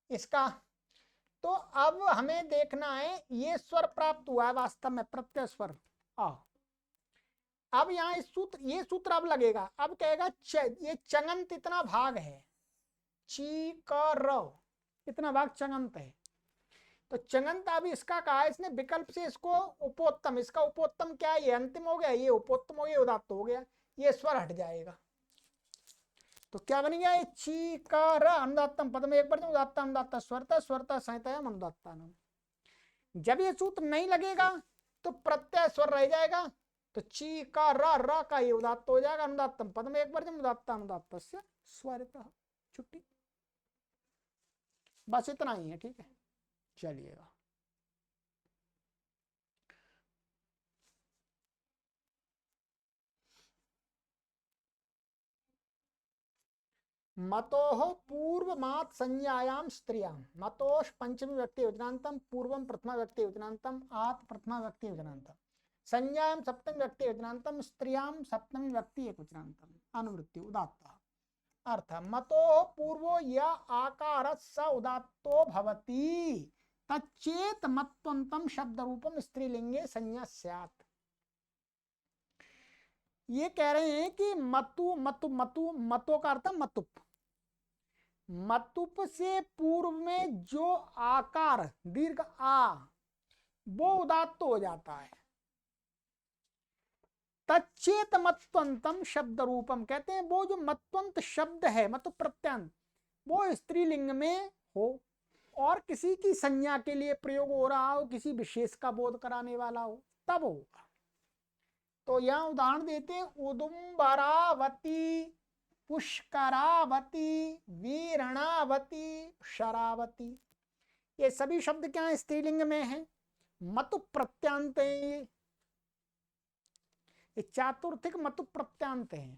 इसका। तो अब हमें देखना है, ये स्वर प्राप्त हुआ है वास्तव में प्रत्यय स्वर आ। अब यहाँ इस सूत्र, ये सूत्र अब लगेगा, अब कहेगा ये चंगंत इतना भाग है, ची क इतना भाग चंगंत है। तो चंगंत अब इसका कहा है इसने विकल्प से, इसको उपोत्तम, इसका उपोत्तम क्या है, ये अंतिम हो गया, ये उपोत्तम हो गया, उदात्त हो गया, ये स्वर हट जाएगा। तो क्या बन गया, चीकार अनुदात्तम पदम एक बार उदात्ता अनुदात्ता स्वरता स्वरता संहिता अनुदात्ता। जब ये सूत्र नहीं लगेगा तो प्रत्यय स्वर रह जाएगा, तो चीकार का ये उदात्त हो जाएगा, अनुदात्तम पदम एक बार उदात्ता अनुदात्ता स्वरता, छुट्टी। बस इतना ही है, ठीक है। चलिएगा, मतोः पूर्वमात् संज्ञायां स्त्रियां, मतोष पंचमी व्यक्ति योजनांतम, पूर्वम प्रथमा व्यक्ति योजनांतम, आत् प्रथमा व्यक्ति योजनांतम, संज्ञायां सप्तमी व्यक्ति योजनांतम, स्त्रियां सप्तमी व्यक्ति एकवचनांतम, अनुवृत्ति उदात्तः। अर्थ मतोः पूर्वो या आकार स उदात्तो भवति तच्चेत मत्वंतम शब्द रूपम स्त्रीलिंगे संज्ञा स्यात्। ये कह रहे हैं कि मतु मतु मतु मतों का अर्थ मतुप, मतुप से पूर्व में जो आकार दीर्घ आ वो उदात्त हो जाता है। तच्चेत मत्वंतम शब्द रूपम कहते हैं वो जो मत्वंत शब्द है, मतु प्रत्यंत, वो स्त्रीलिंग में हो और किसी की संज्ञा के लिए प्रयोग हो रहा हो, किसी विशेष का बोध कराने वाला हो, तब होगा। तो यहां उदाहरण देते, उदुम्बरावती, पुष्करावती, वीरणावती, शरावती, ये सभी शब्द क्या स्त्रीलिंग में हैं, मतु प्रत्यांत हैं, ये चातुर्थिक मतु प्रत्यांत हैं।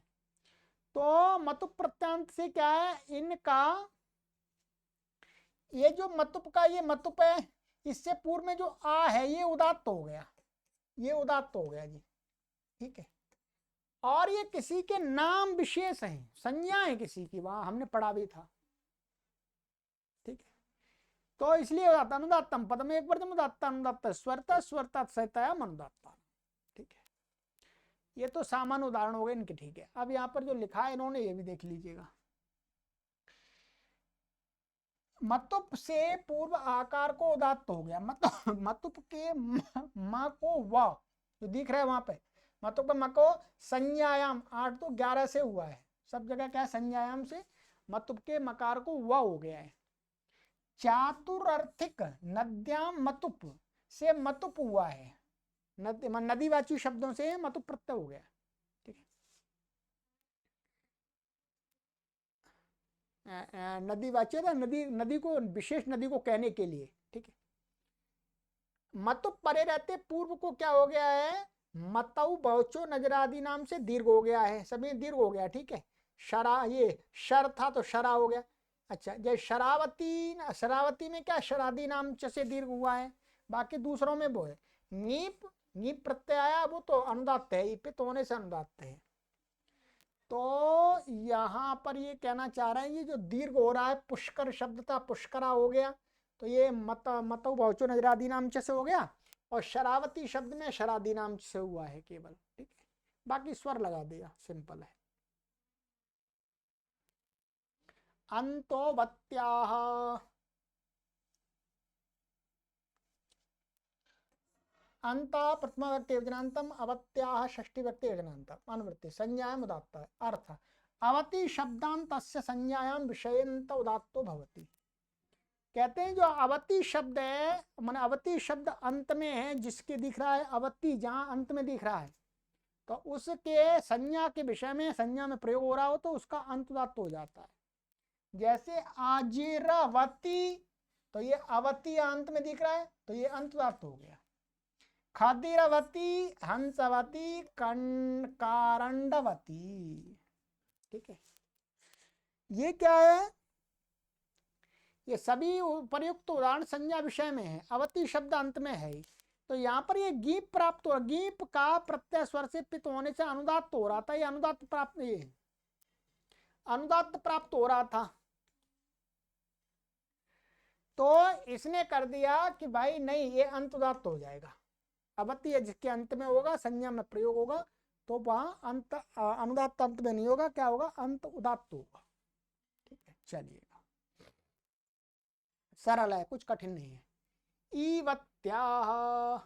तो मतु प्रत्यांत से क्या है, इनका ये जो मतुप का ये मतुप है, इससे पूर्व में जो आ है ये उदात्त हो गया, ये उदात्त हो गया जी, ठीक है। और ये किसी के नाम विशेष हैं, संज्ञा है किसी की, वहां हमने पढ़ा भी था, ठीक है। तो इसलिए अनुदात्तम पदम एक बार उदात्ता अनुदात्ता स्वरता स्वरता सहता अनुदात्ता, ठीक है। ये तो सामान्य उदाहरण हो गए इनके, ठीक है। अब यहाँ पर जो लिखा है इन्होंने ये भी देख लीजिएगा। मतुप से पूर्व आकार को उदात्त हो गया, मतलब मतुप के म को व जो दिख रहा है वहां पे, मतुप म को संज्ञायाम 8 तो 11 से हुआ है, सब जगह क्या है संज्ञायाम से, मतुप के मकार को व हो गया है। चातुरार्थिक नद्याम मतुप से मतुप हुआ है, नदीवाची शब्दों से मतुप प्रत्यय हो गया, ठीक है। नदीवाची था, नदी, नदी को, विशेष नदी को कहने के लिए, ठीक है। मतुप परे रहते पूर्व को क्या हो गया है, मतऊ बहुचो नजरादि नाम से दीर्घ हो गया है, सभी दीर्घ हो गया, ठीक है। शरा, ये शर था तो शरा हो गया। अच्छा, जय शरावती, शरावती में क्या शरादी नाम च से दीर्घ हुआ है, बाकी दूसरों में वो है। नीप, नीप प्रत्यय आया, वो तो अनुदात्त है, इपित होने से अनुदात्त है। तो यहाँ पर ये कहना चाह रहे हैं, ये जो दीर्घ हो रहा है, पुष्कर शब्द था, पुष्करा हो गया, तो ये मतऊ बहुचो नजरादी नाम से हो गया, और शरावती शब्द में शरादी नाम से हुआ है केवल, ठीक है। बाकी स्वर लगा दिया, सिंपल है। अंतोवत्याः, अंत प्रथमा व्यक्ति योजनान्तम, अवत्याः षष्ठी व्यक्ति योजनान्तम, अनुवृत्ति संज्ञायाम उदात्त है। अर्थ अवति शब्दान्तस्य संज्ञायाम विषयंत उदात्तो भवति। कहते हैं जो अवति शब्द है, माने अवति शब्द अंत में है, जिसके दिख रहा है अवति, जहां अंत में दिख रहा है, तो उसके संज्ञा के विषय में, संज्ञा में प्रयोग हो रहा हो तो उसका अंत उदात्त हो जाता है। जैसे आजिरावती, तो ये अवति अंत में दिख रहा है, तो ये अंत उदात्त हो गया। खादिरावती, हंसवती, कारंडवती, ठीक है। ये क्या है, ये सभी उपयुक्त उदाहरण संज्ञा विषय में है, अवति शब्द अंत में है, तो यहाँ पर ये गीप प्राप्त हो, गीप का प्रत्यय स्वर से पित होने से अनुदात्त हो रहा था, ये अनुदात्त प्राप्त, ये अनुदात्त प्राप्त हो रहा था, तो इसने कर दिया कि भाई नहीं, ये अंत उदात्त हो जाएगा। अवति जिसके अंत में होगा, संज्ञा में प्रयोग होगा, तो वहां अंत, अनुदात्त अंत में नहीं होगा, क्या होगा, अंत उदात्त होगा, ठीक है। चलिएगा, सरल है, कुछ कठिन नहीं है। ईवत्याः,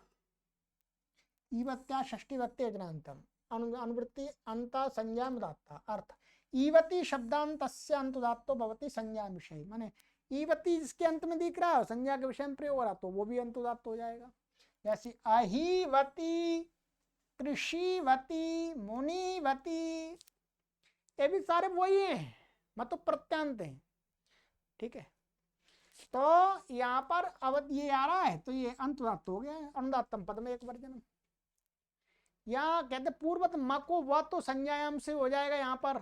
ईवत्या षष्ठी व्यक्ति योजनान्तम, अनुवृत्ति अंत संज्ञा उदात्ता। अर्थ ईवती शब्दान्तस्य अंत उदात्तो भवति संज्ञा विषय, माने ईवती जिसके अंत में दिख रहा है संज्ञा के विषय में प्रयोग हो रहा, तो वो भी अंत उदात्त हो जाएगा। जैसे अहिवती, कृषिवती, मुनिवती, ये भी सारे वही हैं, मतलब प्रत्यांत हैं, ठीक है। तो यहाँ पर अवध ये आ रहा है, तो ये अंत उदात्त हो गया है, अनुदात्तम पद में एक वर्जन। यहाँ कहते पूर्वत म को व तो संज्ञायाम से हो जाएगा, यहाँ पर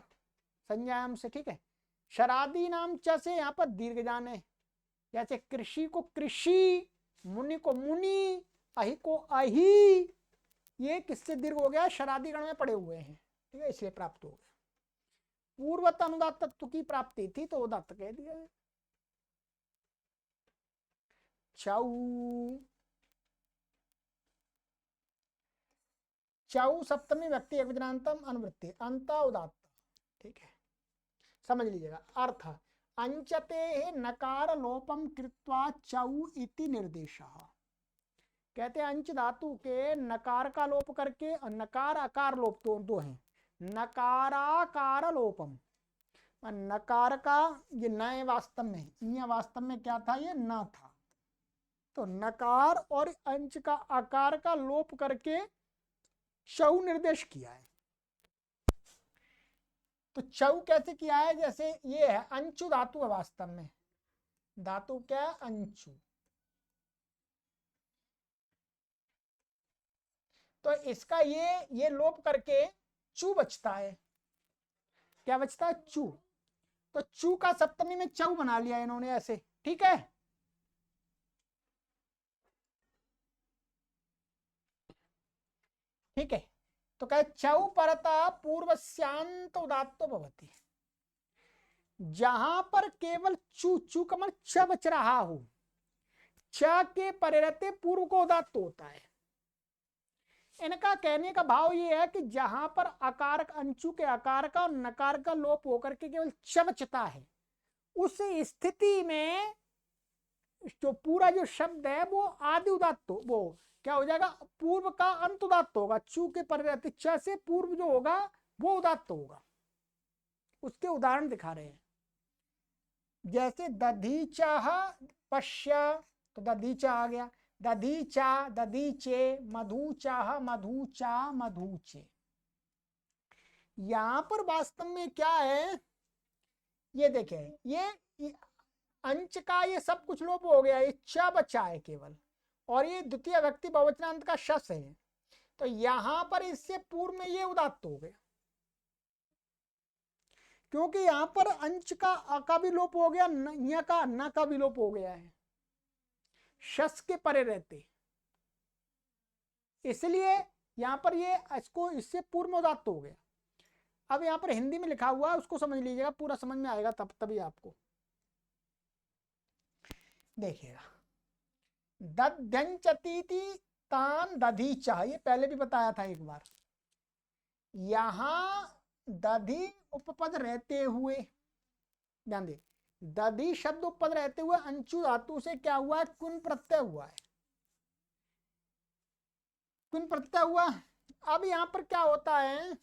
संज्ञायाम से, ठीक है। शरादी नाम च से यहाँ पर दीर्घ जाने, जैसे कृषि को कृषि, मुनि को मुनि, अहि को अहि, ये किससे दीर्घ हो गया, शरादी गण में पड़े हुए हैं, ठीक है, इसलिए प्राप्त हो गया। पूर्वत अनुदात्त तत्व की प्राप्ति थी तो उदात्त कह दिया है। चौ, चौ सप्तमी व्यक्ति एकवचनान्तम, अनुवृत्ति अंत उदात्त, ठीक है, समझ लीजिएगा। अर्थ अंचते नकार लोपम कृत्वा चौ इति निर्देशः। कहते हैं अंच धातु के नकार का लोप करके, और नकार आकार लोप तो दो हैं, नकाराकार लोपम, नकार का ये न वास्तव में, ये वास्तव में क्या था, ये न था, तो नकार और अंश का आकार का लोप करके चौ निर्देश किया है। तो चौ कैसे किया है, जैसे ये है अंशु धातु है, वास्तव में धातु क्या है, अंशु, तो इसका ये लोप करके चू बचता है, क्या बचता है, चू, तो चू का सप्तमी में चौ बना लिया इन्होंने ऐसे, ठीक है। ठीक है, तो कहे चौ परता पूर्वस्यांत उदात्तो भवति, जहां पर केवल चू, चू का मतलब च बच रहा हो, च के परे रहते पूर्व को उदात्त होता है, इनका कहने का भाव ये है कि जहां पर आकार अंशु के आकार का और नकार का लोप होकर के केवल च बचता है, उस स्थिति में जो पूरा जो शब्द है वो आदि उदात्त वो क्या हो जाएगा, पूर्व का अंत उदात्त होगा। चू के परिवर्तित च से पूर्व जो होगा वो उदात्त होगा। उसके उदाहरण दिखा रहे हैं। जैसे दधीचः पश्य, तो दधीचा आ गया, दधीचा दधीचे, मधुचाह मधुचा मधुचे। यहां पर वास्तव में क्या है, ये देखें, ये अंश का ये सब कुछ लोप हो गया, ये च बचा है केवल, और ये द्वितीय व्यक्ति बहुवचनांत का शस है। तो यहां पर इससे पूर्व में ये उदात्त हो गया, क्योंकि यहां पर अंश का भी लोप हो गया, य का न का भी लोप हो गया है शस के परे रहते, इसलिए यहां पर ये इसको इससे पूर्व में उदात्त हो गया। अब यहां पर हिंदी में लिखा हुआ है, उसको समझ लीजिएगा, पूरा समझ में आएगा तभी आपको। देखिएगा, दध्यंचतीति तान दधीचा, ये पहले भी बताया था एक बार। यहां दधि उपपद रहते हुए, ध्यान दे, दधि शब्द उपपद रहते हुए अंशु धातु से क्या हुआ है, कुन प्रत्यय हुआ है, कुन प्रत्यय हुआ। अब यहां पर क्या होता है,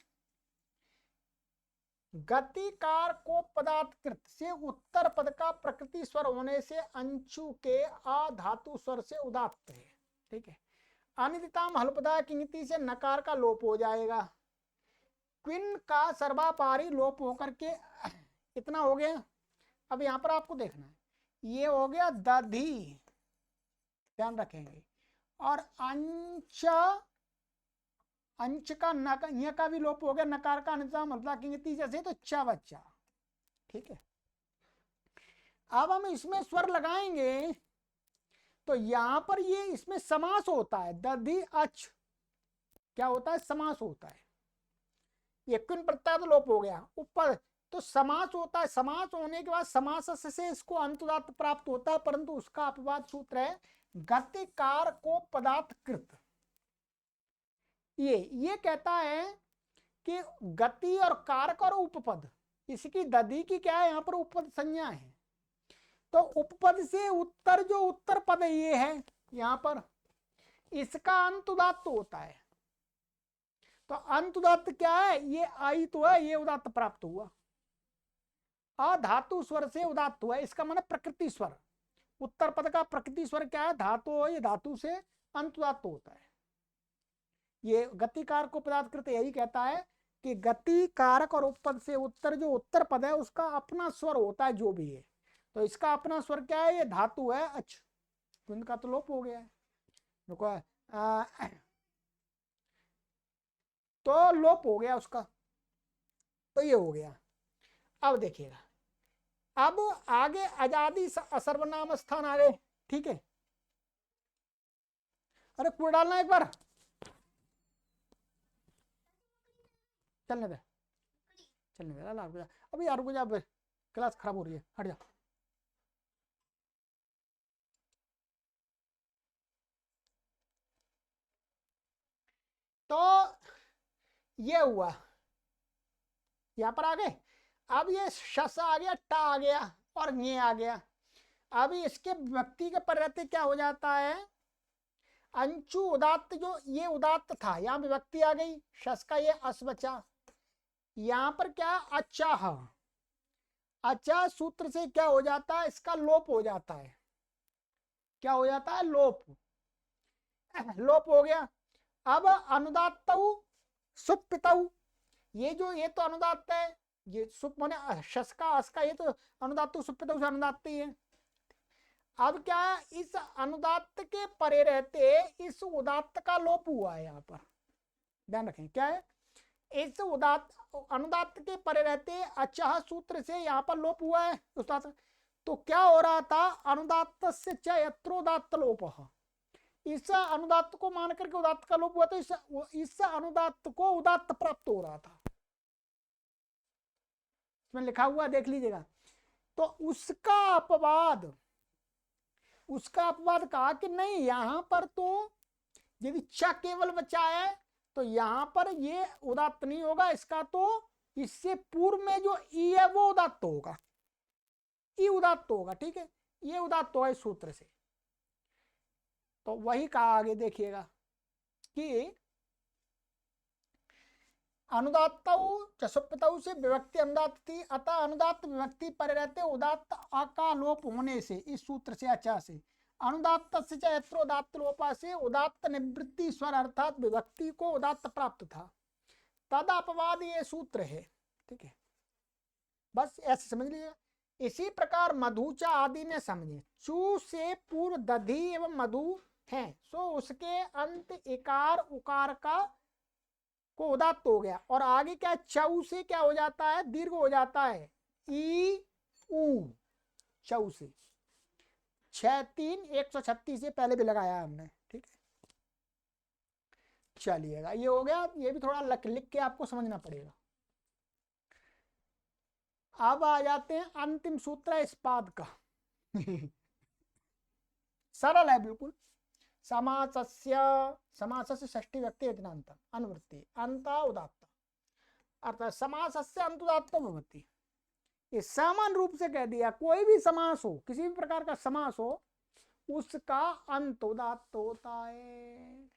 गतिकार को पदार्थकृत से उत्तर पद का प्रकृति स्वर होने से अंशु के अधातु स्वर से उदात्त है, ठीक है। अनिदिताम हलपदा किंगति से नकार का लोप हो जाएगा, क्विन का सर्वापारी लोप होकर के इतना हो गया। अब यहां पर आपको देखना है, ये हो गया दधि, ध्यान रखेंगे, और अंश, अंश का न का भी लोप हो गया, नकार का अनिदिताम हलपदा किंगति जैसे, तो च बच्चा, ठीक है। अब हम इसमें स्वर लगाएंगे तो यहां पर ये इसमें समास होता है, दधि अच क्या होता है, समास होता है। ये कुन प्रत्यय तो लोप हो गया, ऊपर तो समास होता है। समास होने के बाद समास से इसको अंतुदात्त प्राप्त होता है, परंतु उसका अपवाद सूत्र है गतिकार को पदार्थकृत। ये कहता है कि गति और कारक और उपपद, इसकी दधि की क्या है, यहाँ पर उपपद संज्ञा है, तो उपपद से उत्तर जो उत्तर पद ये है यहां पर, इसका अंत उदात्त होता है। तो अंत उदात्त क्या है, ये आई तो है, ये उदात्त प्राप्त हुआ, अधातु स्वर से उदात्त हुआ, इसका मतलब प्रकृति स्वर। उत्तर पद का प्रकृति स्वर क्या है, धातु, ये धातु से अंत उदात्त होता है। ये गतिकार को पदार्थकृत यही कहता है कि गति कारक और उपपद से उत्तर जो उत्तर पद है उसका अपना स्वर होता है, जो भी है। तो इसका अपना स्वर क्या है, ये धातु है अच, तो इनका तो लोप हो गया है, तो लोप हो गया उसका, तो ये हो गया। अब देखिएगा, अब आगे अजादि सर्वनाम स्थान आ गए, ठीक है। अरे कूड़ डालना एक बार, चलने दे, चलने दे, अभी यार रुक जा, क्लास खराब हो रही है, हट जा। तो ये हुआ, यहां पर आ गए। अब ये शस आ गया, टा आ गया और ये आ गया। अब इसके व्यक्ति के परिवर्ते क्या हो जाता है, अंशु उदात्त, जो ये उदात्त था यहां विभक्ति आ गई, शस का ये अस बचा। यहां पर क्या, अचाह, अचा सूत्र से क्या हो जाता है, इसका लोप हो जाता है। क्या हो जाता है, लोप, लोप हो गया। अब अनुदात्त सुप्पित, ये जो ये तो अनुदात्त है, ये सुप माने शस का अस का, ये तो अनुदात्त सुप्पित से अनुदात्त ही है। अब क्या, इस अनुदात्त के परे रहते इस उदात्त का लोप हुआ है, यहाँ पर ध्यान रखें क्या है, इस उदात्त अनुदात्त के परे रहते अचह सूत्र से यहाँ पर लोप हुआ है उदात्त। तो क्या हो रहा था, अनुदात्त से च यत्रोदात्त लोप, इस अनुदात्त को मान करके उदात्त का लोप हुआ, तो इस अनुदात्त को उदात्त प्राप्त हो रहा था, इसमें लिखा हुआ देख लीजिएगा। तो उसका अपवाद कहा कि नहीं, यहां पर तो यदि च केवल बचा है तो यहां पर ये उदात्त नहीं होगा, इसका तो इससे पूर्व में जो ई है वो उदात्त होगा, ई उदात्त होगा। ठीक है, ये उदात्त होगा इस सूत्र से। तो वही कहा आगे देखिएगा कि अनुदात्त चसुप्तौ से विभक्ति अनुदात्त थी, अतः अनुदात्त विभक्ति पर रहते उदात्त का लोप होने से, इस सूत्र से अच्छा से अनुदात्त से चैत्रोदात्त लोपा से उदात्त निवृत्ति स्वर अर्थात विभक्ति को उदात्त प्राप्त था, तद अपवाद ये सूत्र है। ठीक है, बस ऐसे समझ लीजिए। इसी प्रकार मधुचा आदि में समझे, चू से पूर्व दधि एवं मधु है, सो उसके अंत इकार उकार का को उदात्त हो गया, और आगे क्या चौ से क्या हो जाता है, दीर्घ हो जाता है, ई ऊ, चौ से 6-3-136 से पहले भी लगाया हमने। ठीक है, चलिएगा, ये हो गया। ये भी थोड़ा लिख के आपको समझना पड़ेगा। अब आ जाते हैं अंतिम सूत्र इस पाद का। सरल है बिल्कुल। समासस्य षष्ठी व्यक्ति अंत अनुवृत्ति अंत उदात्त अर्थात समासस्य अंतुदात्तो भवति। ये सामान्य रूप से कह दिया, कोई भी समास हो, किसी भी प्रकार का समास हो, उसका अंत उदात्त होता है।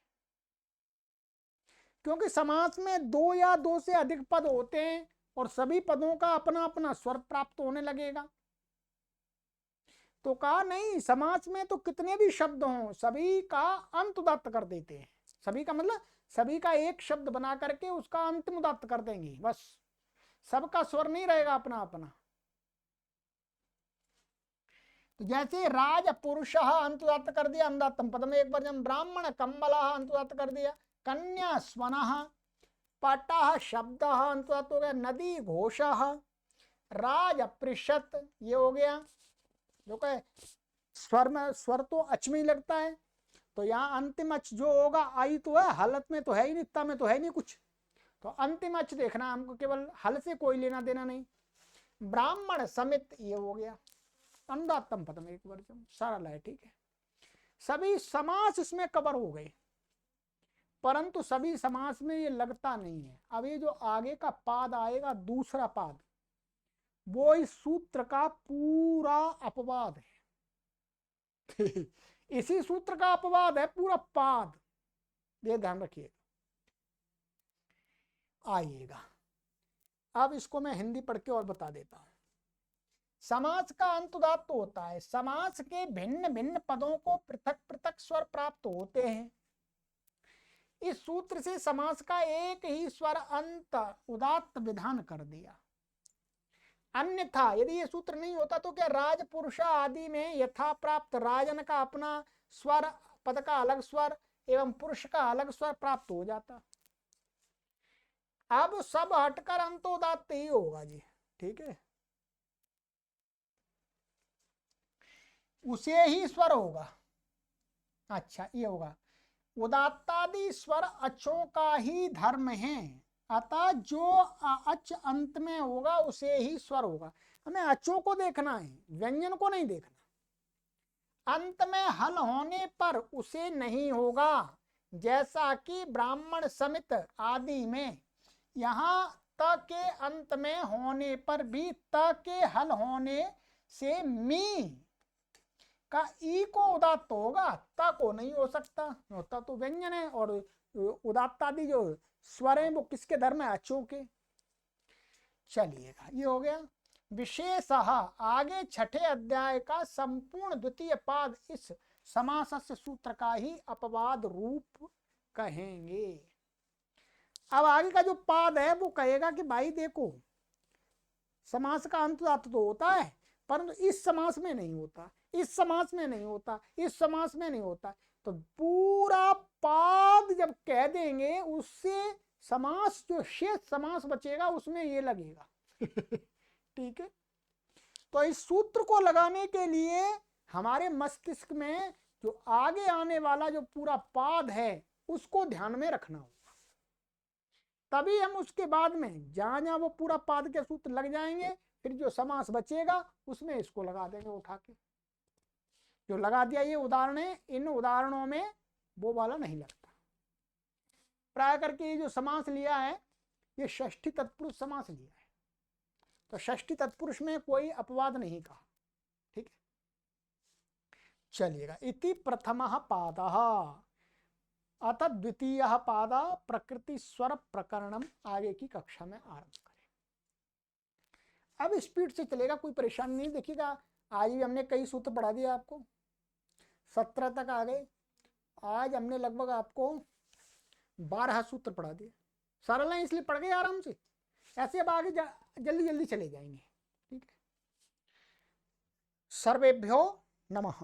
क्योंकि समास में 2 या 2 से अधिक पद होते हैं और सभी पदों का अपना अपना स्वर प्राप्त होने लगेगा। तो कहा नहीं, समास में तो कितने भी शब्द हों सभी का अंत उदात्त कर देते हैं। सभी का मतलब सभी का एक शब्द बना करके उसका अंत उदात्त कर देंगे, बस सबका स्वर नहीं रहेगा अपना अपना। तो जैसे राज पुरुष अंत उदात्त कर दिया अनुदात्तम पद में एक बार, जब ब्राह्मण कम्बल अंत उदात्त कर दिया, कन्या स्वन, पट शब्द अंत उदात्त हो गया, नदी घोष, राज अपृषत ये हो गया। जो कहे स्वर में स्वर तो अच में ही लगता है, तो यहाँ अंतिम अच जो होगा आई तो है, हलत में तो है ही नहीं, ता में तो है नहीं कुछ, तो अंतिम अच देखना हमको, केवल हल से कोई लेना देना नहीं। ब्राह्मण समित ये हो गया अनुदात्तम पद में एक बार, सरल है। ठीक है, सभी समास इसमें कवर हो गए, परंतु सभी समास में ये लगता नहीं है। अब ये जो आगे का पाद आएगा दूसरा पाद, वो इस सूत्र का पूरा अपवाद है। इसी सूत्र का अपवाद है पूरा पाद, ये ध्यान रखिएगा। आइएगा, अब इसको मैं हिंदी पढ़ के और बता देता हूं। समास का अंत उदात्त होता है, समास के भिन्न भिन्न पदों को पृथक पृथक स्वर प्राप्त होते हैं। इस सूत्र से समास का एक ही स्वर अंत उदात्त विधान कर दिया। अन्यथा यदि ये सूत्र नहीं होता तो क्या राजपुरुष आदि में यथा प्राप्त राजन का अपना स्वर, पद का अलग स्वर एवं पुरुष का अलग स्वर प्राप्त हो जाता। अब सब हटकर अंतोदात्त ही होगा जी। ठीक है, उसे ही स्वर होगा। अच्छा, ये होगा उदात्तादि स्वर अचों का ही धर्म है, अतः जो अच अंत में होगा उसे ही स्वर होगा। हमें अचों को देखना है, व्यंजन को नहीं देखना। अंत में हल होने पर उसे नहीं होगा, जैसा कि ब्राह्मण समित आदि में यहाँ त के अंत में होने पर भी त के हल होने से मी का ई को उदात्त होगा, ता को नहीं हो सकता, होता तो व्यंजन है। और उदात्त आदि जो स्वर हैं वो किसके धर्म है, अचों के। चलिएगा, ये हो गया विशेष। आगे छठे अध्याय का संपूर्ण द्वितीय पाद इस समासस्य सूत्र का ही अपवाद रूप कहेंगे। अब आगे का जो पाद है वो कहेगा कि भाई देखो, समास का अंत उदात्त तो होता है, परंतु इस समास में नहीं होता, इस समास में नहीं होता, इस समास में नहीं होता। तो पूरा पाद जब कह देंगे, उससे समास जो शेष समास बचेगा उसमें ये लगेगा। ठीक है, तो इस सूत्र को लगाने के लिए हमारे मस्तिष्क में जो आगे आने वाला जो पूरा पाद है उसको ध्यान में रखना होगा, तभी हम उसके बाद में जहां जहां वो पूरा पाद के सूत्र लग जाएंगे, फिर जो समास बचेगा उसमें इसको लगा देंगे उठा के। जो लगा दिया ये उदाहरण है, इन उदाहरणों में वो वाला नहीं लगता। प्राय करके ये जो समास लिया है ये षष्ठी तत्पुरुष समास लिया है, तो षष्ठी तत्पुरुष में कोई अपवाद नहीं कहा। ठीक है, चलिएगा। इति प्रथमः पादः अतः द्वितीयः पाद प्रकृति स्वर प्रकरणम आगे की कक्षा में आरंभ करें। अब स्पीड से चलेगा, कोई परेशानी नहीं। देखिएगा आज भी हमने कई सूत्र पढ़ा दिया आपको, 17 तक आ गए। आज हमने लगभग आपको 12 सूत्र पढ़ा दिए। सरल है इसलिए पढ़ गए आराम से, ऐसे अब आगे जल्दी जल्दी चले जाएंगे। ठीक है, सर्वेभ्यो नमः।